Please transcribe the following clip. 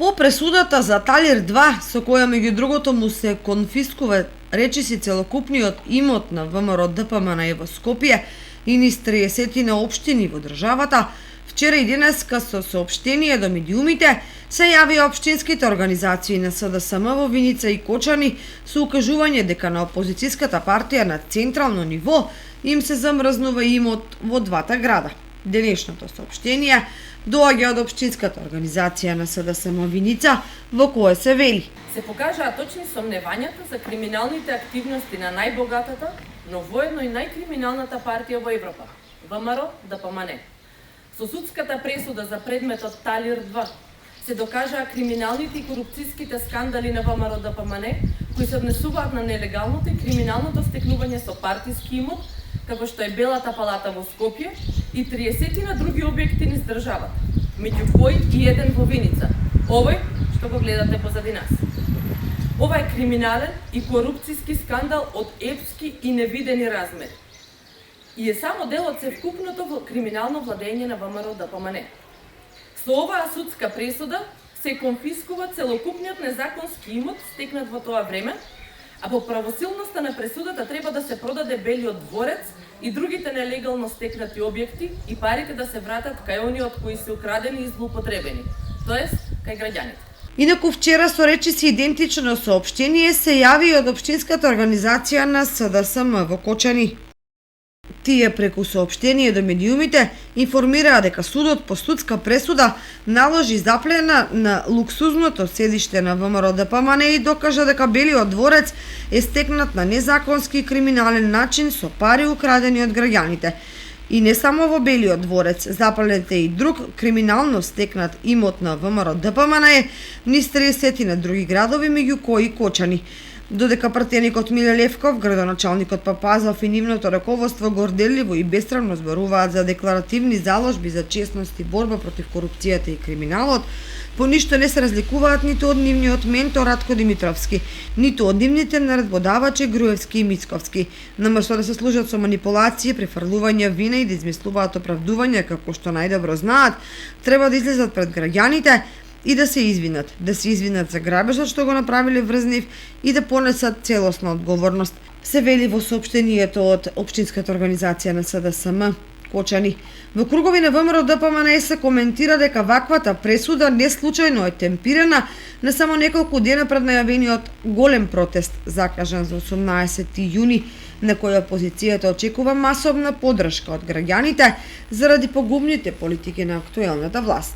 По пресудата за Талир 2, со која меѓу другото му се конфискува речиси целокупниот имот на ВМРО ДПМНЕ во Скопје и низ 30 на општини во државата, вчера и денеска со соопштение до медиумите се јавија општинските организации на СДСМ во Виница и Кочани со укажување дека на опозицијската партија на централно ниво им се замрзнува имот во двата града. Денешното соопштение доаѓа од општинската организација на СДСМ Виница, во кое се вели: се покажаа точни сомневањата за криминалните активности на најбогатата, но воедно и најкриминалната партија во Европа, ВМРО ДПМНЕ. Со судската пресуда за предметот Талир 2 се докажаа криминалните и корупцијските скандали на ВМРО ДПМНЕ, кои се однесуваат на нелегалното и криминалното стекнување со партиски имот, како што е Белата палата во Скопје и 30 на други објекти низ државата, меѓу кои и еден во Виница, овој што го гледате позади нас. Ова е криминален и корупцијски скандал од епски и невидени размери и е само дел од севкупното криминално владење на ВМРО ДПМНЕ. Со оваа судска пресуда се конфискува целокупниот незаконски имот стекнат во тоа време, а по правосилноста на пресудата треба да се продаде Белиот дворец и другите нелегално стекнати објекти и парите да се вратат кај оние од кои се украдени и злоупотребени, тоест кај граѓаните. Инаку вчера со речиси идентично соопштение се јави од општинската организација на СДСМ во Кочани. Тие преку соопштение до медиумите информираа дека судот по судска пресуда наложи заплена на луксузното седиште на ВМРО ДПМНЕ и докажа дека Белиот дворец е стекнат на незаконски и криминален начин со пари украдени од граѓаните. И не само во Белиот дворец, запалет е и друг криминално стекнат имот на ВМРО ДПМНЕ низ 30 на други градови, меѓу кои Кочани. Додека пратеникот Миле Левков, градоначалникот Папазов и нивното раководство горделливо и бесрамно зборуваат за декларативни заложби за честност и борба против корупцијата и криминалот, по ништо не се разликуваат ниту од нивниот ментор Радко Димитровски, ниту од нивните наредбодавачи Груевски и Мицковски. Наместо да се служат со манипулации, префрлување вина и да измислуваат оправдувања како што најдобро знаат, треба да излезат пред граѓаните и да се извинат за грабежот што го направиле врз нив и да понесат целосна одговорност, се вели во соопштението од општинската организација на СДСМ Кочани. Во кругови на ВМРО ДПМНЕ се коментира дека ваквата пресуда не случајно е темпирана на само неколку дена пред најавениот голем протест закажан за 18 јуни, на кој опозицијата очекува масовна поддршка од граѓаните заради погубните политики на актуелната власт.